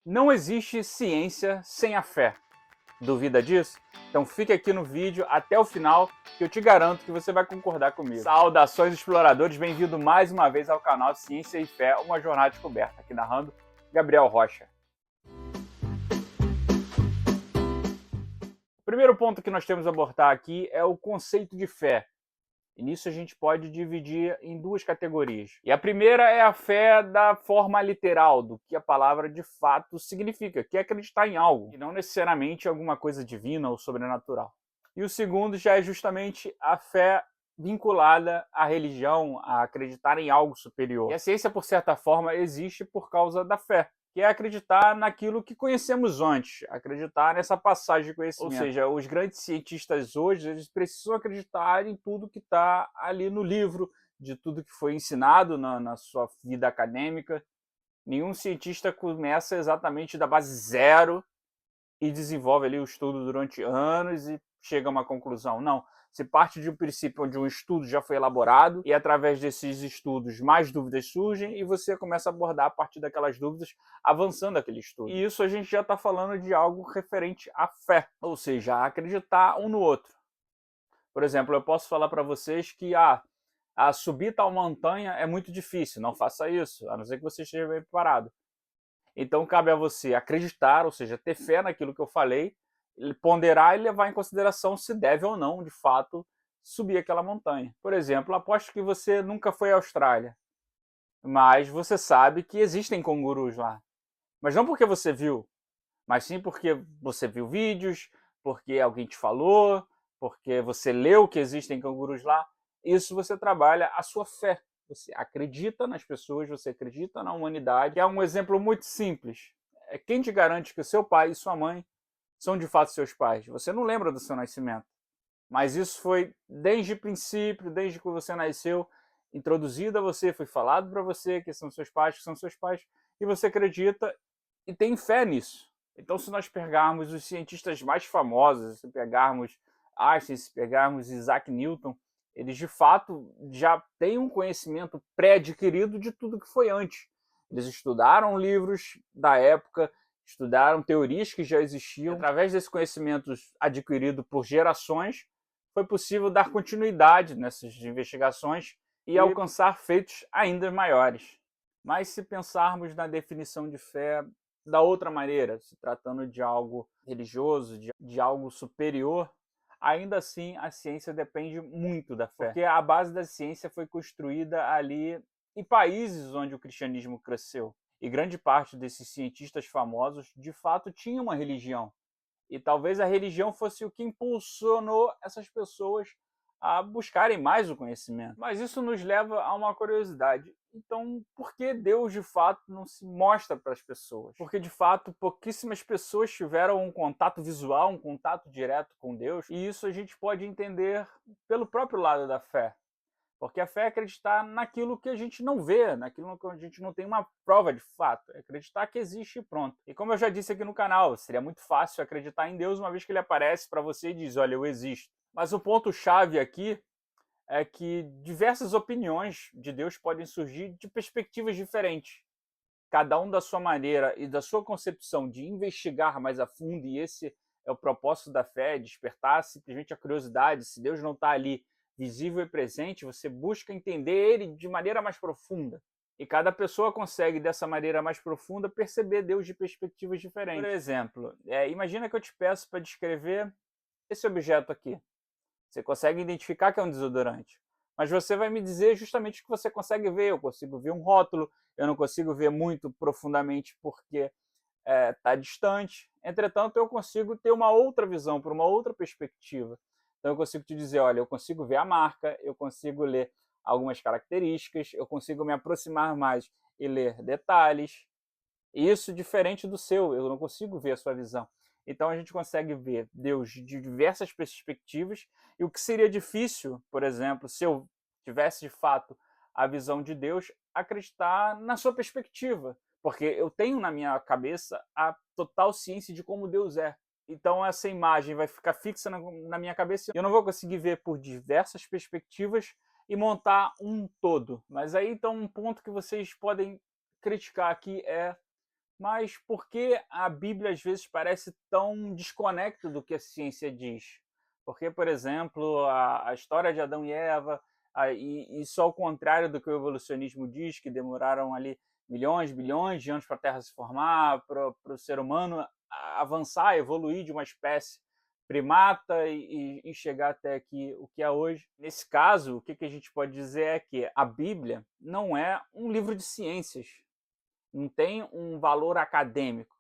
Não existe ciência sem a fé. Duvida disso? Então fique aqui no vídeo até o final que eu te garanto que você vai concordar comigo. Saudações exploradores, bem-vindo mais uma vez ao canal Ciência e Fé, uma jornada descoberta. Aqui narrando Gabriel Rocha. O primeiro ponto que nós temos a abordar aqui é o conceito de fé. E nisso a gente pode dividir em duas categorias. E a primeira é a fé da forma literal, do que a palavra de fato significa, que é acreditar em algo, e não necessariamente alguma coisa divina ou sobrenatural. E o segundo já é justamente a fé vinculada à religião, a acreditar em algo superior. E a ciência, por certa forma, existe por causa da fé, que é acreditar naquilo que conhecemos antes, acreditar nessa passagem de conhecimento. Ou seja, os grandes cientistas hoje, eles precisam acreditar em tudo que está ali no livro, de tudo que foi ensinado na sua vida acadêmica. Nenhum cientista começa exatamente da base zero e desenvolve ali o estudo durante anos e chega a uma conclusão. Não, se parte de um princípio onde um estudo já foi elaborado e através desses estudos mais dúvidas surgem e você começa a abordar a partir daquelas dúvidas, avançando aquele estudo. E isso a gente já está falando de algo referente à fé, ou seja, a acreditar um no outro. Por exemplo, eu posso falar para vocês que a subir tal montanha é muito difícil, não faça isso, a não ser que você esteja bem preparado. Então cabe a você acreditar, ou seja, ter fé naquilo que eu falei, ponderar e levar em consideração se deve ou não, de fato, subir aquela montanha. Por exemplo, aposto que você nunca foi à Austrália, mas você sabe que existem cangurus lá. Mas não porque você viu, mas sim porque você viu vídeos, porque alguém te falou, porque você leu que existem cangurus lá. Isso você trabalha a sua fé. Você acredita nas pessoas, você acredita na humanidade. É um exemplo muito simples. Quem te garante que o seu pai e sua mãe são de fato seus pais? Você não lembra do seu nascimento. Mas isso foi desde o princípio, desde que você nasceu, introduzido a você, foi falado para você que são seus pais, que são seus pais, e você acredita e tem fé nisso. Então, se nós pegarmos os cientistas mais famosos, se pegarmos Einstein, se pegarmos Isaac Newton, eles de fato já têm um conhecimento pré-adquirido de tudo que foi antes. Eles estudaram livros da época, estudaram teorias que já existiam. E através desse conhecimento adquirido por gerações, foi possível dar continuidade nessas investigações e alcançar feitos ainda maiores. Mas se pensarmos na definição de fé da outra maneira, se tratando de algo religioso, de algo superior, ainda assim a ciência depende muito da fé. Porque a base da ciência foi construída ali em países onde o cristianismo cresceu. E grande parte desses cientistas famosos, de fato, tinha uma religião. E talvez a religião fosse o que impulsionou essas pessoas a buscarem mais o conhecimento. Mas isso nos leva a uma curiosidade. Então, por que Deus de fato não se mostra para as pessoas? Porque de fato pouquíssimas pessoas tiveram um contato visual, um contato direto com Deus, e isso a gente pode entender pelo próprio lado da fé. Porque a fé é acreditar naquilo que a gente não vê, naquilo que a gente não tem uma prova de fato. É acreditar que existe e pronto. E como eu já disse aqui no canal, seria muito fácil acreditar em Deus uma vez que ele aparece para você e diz, olha, eu existo. Mas o ponto-chave aqui é que diversas opiniões de Deus podem surgir de perspectivas diferentes. Cada um da sua maneira e da sua concepção de investigar mais a fundo, e esse é o propósito da fé, despertar simplesmente a curiosidade. Se Deus não está ali visível e presente, você busca entender ele de maneira mais profunda. E cada pessoa consegue, dessa maneira mais profunda, perceber Deus de perspectivas diferentes. Por exemplo, imagina que eu te peço para descrever esse objeto aqui. Você consegue identificar que é um desodorante. Mas você vai me dizer justamente o que você consegue ver. Eu consigo ver um rótulo, eu não consigo ver muito profundamente porque está distante. Entretanto, eu consigo ter uma outra visão, por uma outra perspectiva. Então, eu consigo te dizer, olha, eu consigo ver a marca, eu consigo ler algumas características, eu consigo me aproximar mais e ler detalhes. Isso diferente do seu, eu não consigo ver a sua visão. Então a gente consegue ver Deus de diversas perspectivas, e o que seria difícil, por exemplo, se eu tivesse de fato a visão de Deus, acreditar na sua perspectiva, porque eu tenho na minha cabeça a total ciência de como Deus é. Então essa imagem vai ficar fixa na minha cabeça, e eu não vou conseguir ver por diversas perspectivas e montar um todo. Mas aí então um ponto que vocês podem criticar aqui é Mas por que a Bíblia às vezes parece tão desconecta do que a ciência diz? Porque, por exemplo, a história de Adão e Eva, e isso ao contrário do que o evolucionismo diz, que demoraram ali milhões, bilhões de anos para a Terra se formar, para o ser humano avançar, evoluir de uma espécie primata e chegar até aqui o que é hoje. Nesse caso, o que a gente pode dizer é que a Bíblia não é um livro de ciências, não tem um valor acadêmico.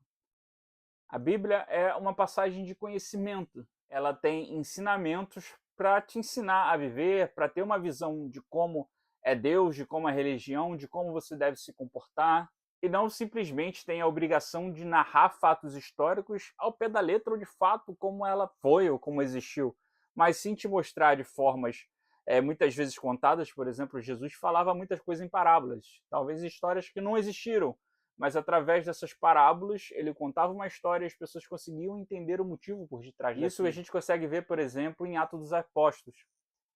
A Bíblia é uma passagem de conhecimento. Ela tem ensinamentos para te ensinar a viver, para ter uma visão de como é Deus, de como é a religião, de como você deve se comportar. E não simplesmente tem a obrigação de narrar fatos históricos ao pé da letra ou de fato como ela foi ou como existiu, mas sim te mostrar de formas muitas vezes contadas. Por exemplo, Jesus falava muitas coisas em parábolas, talvez histórias que não existiram, mas através dessas parábolas ele contava uma história e as pessoas conseguiam entender o motivo por detrás disso. A gente consegue ver, por exemplo, em Atos dos Apóstolos.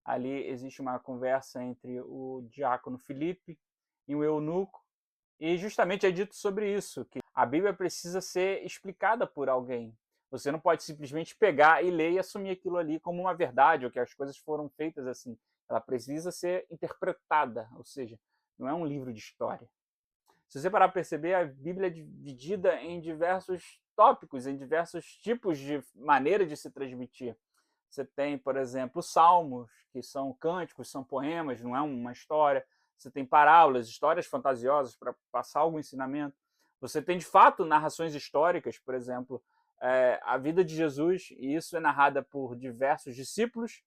Ali existe uma conversa entre o diácono Filipe e o eunuco, e justamente é dito sobre isso, que a Bíblia precisa ser explicada por alguém. Você não pode simplesmente pegar e ler e assumir aquilo ali como uma verdade, ou que as coisas foram feitas assim. Ela precisa ser interpretada, ou seja, não é um livro de história. Se você parar para perceber, a Bíblia é dividida em diversos tópicos, em diversos tipos de maneira de se transmitir. Você tem, por exemplo, salmos, que são cânticos, são poemas, não é uma história. Você tem parábolas, histórias fantasiosas para passar algum ensinamento. Você tem, de fato, narrações históricas, por exemplo, a vida de Jesus, e isso é narrada por diversos discípulos,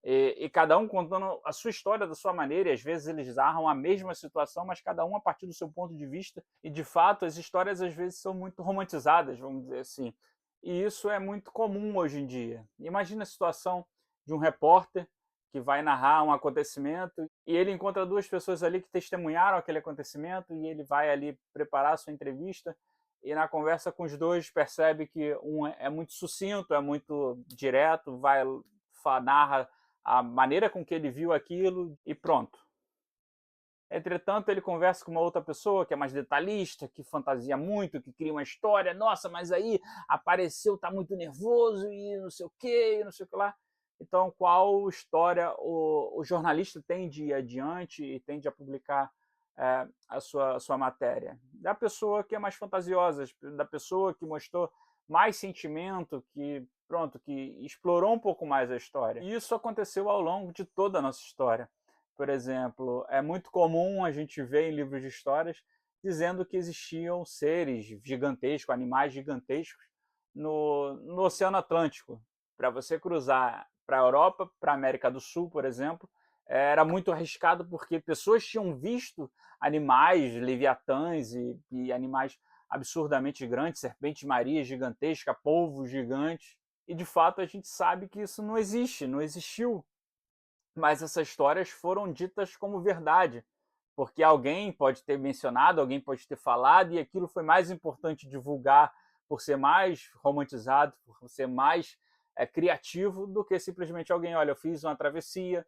e cada um contando a sua história da sua maneira, e às vezes eles narram a mesma situação, mas cada um a partir do seu ponto de vista, e de fato as histórias às vezes são muito romantizadas, vamos dizer assim, e isso é muito comum hoje em dia. Imagina a situação de um repórter que vai narrar um acontecimento e ele encontra duas pessoas ali que testemunharam aquele acontecimento, e ele vai ali preparar a sua entrevista, e na conversa com os dois percebe que um é muito sucinto, é muito direto, narra a maneira com que ele viu aquilo e pronto. Entretanto, ele conversa com uma outra pessoa que é mais detalhista, que fantasia muito, que cria uma história. Nossa, mas aí apareceu, tá muito nervoso e não sei o que, não sei o que lá. Então, qual história o jornalista tem de ir adiante e tende a publicar a sua matéria? Da pessoa que é mais fantasiosa, da pessoa que mostrou mais sentimento, que explorou um pouco mais a história. E isso aconteceu ao longo de toda a nossa história. Por exemplo, é muito comum a gente ver em livros de histórias dizendo que existiam seres gigantescos, animais gigantescos no Oceano Atlântico. Para você cruzar para a Europa, para a América do Sul, por exemplo, era muito arriscado porque pessoas tinham visto animais, leviatãs e animais absurdamente grandes, serpentes maria gigantesca, polvos gigantes, e de fato a gente sabe que isso não existe, não existiu. Mas essas histórias foram ditas como verdade, porque alguém pode ter mencionado, alguém pode ter falado, e aquilo foi mais importante divulgar por ser mais romantizado, por ser mais criativo, do que simplesmente alguém, olha, eu fiz uma travessia,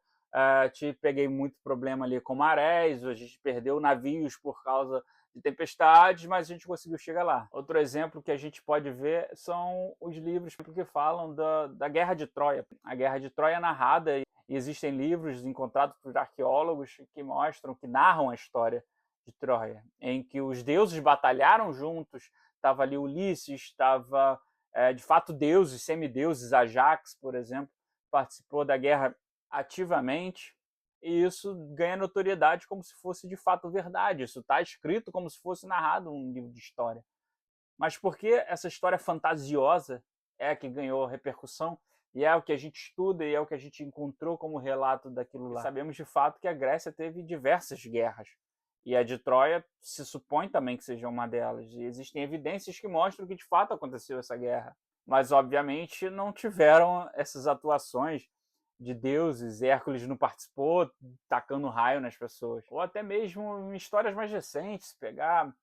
peguei muito problema ali com marés, a gente perdeu navios por causa de tempestades, mas a gente conseguiu chegar lá. Outro exemplo que a gente pode ver são os livros que falam da Guerra de Troia. A Guerra de Troia é narrada, e existem livros encontrados por arqueólogos que mostram, que narram a história de Troia, em que os deuses batalharam juntos. Estava ali Ulisses, estava de fato deuses, semideuses, Ajax, por exemplo, participou da guerra ativamente, e isso ganha notoriedade como se fosse de fato verdade. Isso está escrito como se fosse narrado um livro de história. Mas por que essa história fantasiosa é a que ganhou repercussão? E é o que a gente estuda e é o que a gente encontrou como relato daquilo lá. E sabemos de fato que a Grécia teve diversas guerras. E a de Troia se supõe também que seja uma delas. E existem evidências que mostram que de fato aconteceu essa guerra. Mas, obviamente, não tiveram essas atuações de deuses. Hércules não participou, tacando raio nas pessoas. Ou até mesmo em histórias mais recentes, pegar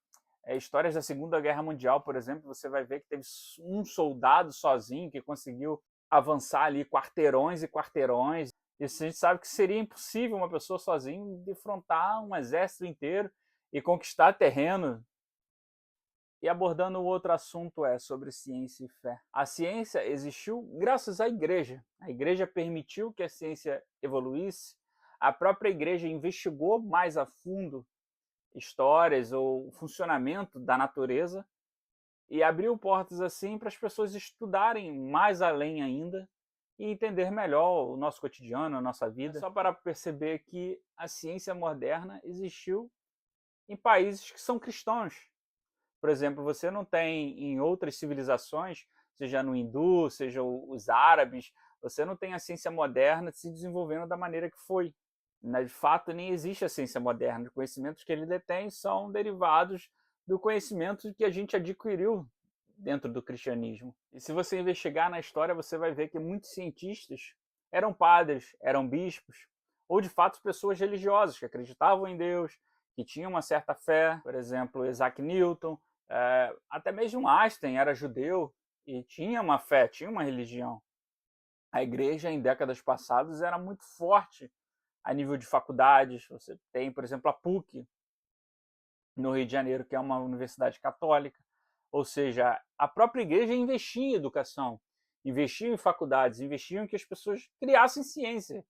histórias da Segunda Guerra Mundial, por exemplo, você vai ver que teve um soldado sozinho que conseguiu avançar ali quarteirões e quarteirões. Isso a gente sabe que seria impossível uma pessoa sozinha defrontar um exército inteiro e conquistar terreno. E abordando o outro assunto sobre ciência e fé. A ciência existiu graças à igreja. A igreja permitiu que a ciência evoluísse. A própria igreja investigou mais a fundo histórias ou o funcionamento da natureza e abriu portas assim para as pessoas estudarem mais além ainda e entender melhor o nosso cotidiano, a nossa vida. É só para perceber que a ciência moderna existiu em países que são cristãos. Por exemplo, você não tem em outras civilizações, seja no hindu, seja os árabes, você não tem a ciência moderna se desenvolvendo da maneira que foi. De fato, nem existe a ciência moderna. Os conhecimentos que ele detém são derivados do conhecimento que a gente adquiriu dentro do cristianismo. E se você investigar na história, você vai ver que muitos cientistas eram padres, eram bispos, ou de fato pessoas religiosas que acreditavam em Deus, que tinham uma certa fé. Por exemplo, Isaac Newton, até mesmo Einstein era judeu e tinha uma fé, tinha uma religião. A igreja em décadas passadas era muito forte a nível de faculdades. Você tem, por exemplo, a PUC no Rio de Janeiro, que é uma universidade católica. Ou seja, a própria igreja investia em educação, investia em faculdades, investia em que as pessoas criassem ciência,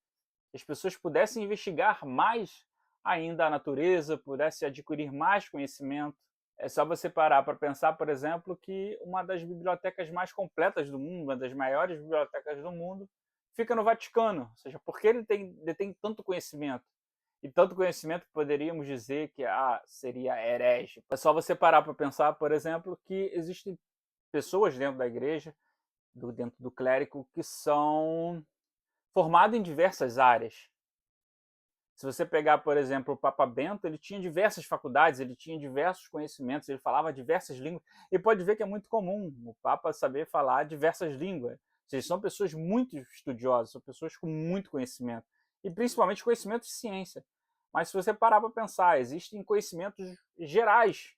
que as pessoas pudessem investigar mais ainda a natureza, pudessem adquirir mais conhecimento. É só você parar para pensar, por exemplo, que uma das bibliotecas mais completas do mundo, uma das maiores bibliotecas do mundo, fica no Vaticano. Ou seja, porque ele detém tanto conhecimento. E tanto conhecimento que poderíamos dizer que seria herege. É só você parar para pensar, por exemplo, que existem pessoas dentro da igreja, dentro do clérigo, que são formadas em diversas áreas. Se você pegar, por exemplo, o Papa Bento, ele tinha diversas faculdades, ele tinha diversos conhecimentos, ele falava diversas línguas. E pode ver que é muito comum o Papa saber falar diversas línguas. Ou seja, são pessoas muito estudiosas, são pessoas com muito conhecimento. E principalmente conhecimento de ciência. Mas se você parar para pensar, existem conhecimentos gerais.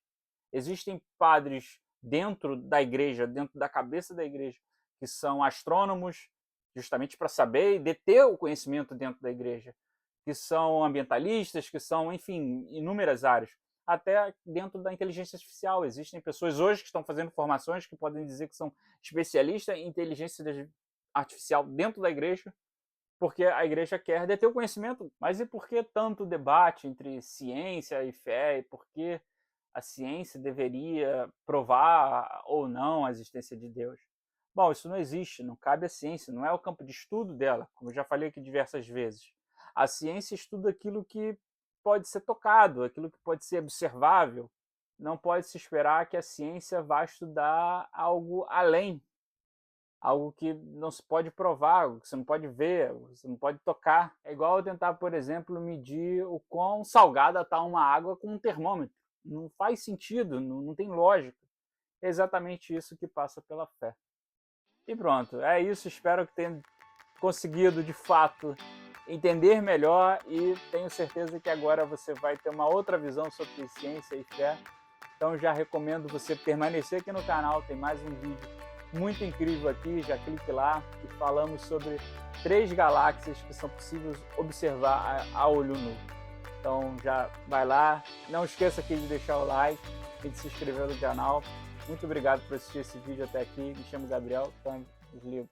Existem padres dentro da igreja, dentro da cabeça da igreja, que são astrônomos, justamente para saber e deter o conhecimento dentro da igreja, que são ambientalistas, que são, enfim, inúmeras áreas. Até dentro da inteligência artificial. Existem pessoas hoje que estão fazendo formações que podem dizer que são especialistas em inteligência artificial dentro da igreja, porque a igreja quer deter o conhecimento. Mas e por que tanto debate entre ciência e fé? E por que a ciência deveria provar ou não a existência de Deus? Bom, isso não existe, não cabe à ciência, não é o campo de estudo dela, como eu já falei aqui diversas vezes. A ciência estuda aquilo que pode ser tocado, aquilo que pode ser observável. Não pode se esperar que a ciência vá estudar algo além, algo que não se pode provar, algo que você não pode ver, você não pode tocar. É igual eu tentar, por exemplo, medir o quão salgada está uma água com um termômetro. Não faz sentido, não tem lógica. É exatamente isso que passa pela fé. E pronto, é isso. Espero que tenha conseguido, de fato, entender melhor e tenho certeza que agora você vai ter uma outra visão sobre ciência e fé. Então já recomendo você permanecer aqui no canal, tem mais um vídeo muito incrível aqui, já clique lá e falamos sobre 3 galáxias que são possíveis observar a olho nu. Então já vai lá, não esqueça aqui de deixar o like e de se inscrever no canal. Muito obrigado por assistir esse vídeo até aqui, me chamo Gabriel, então desligo.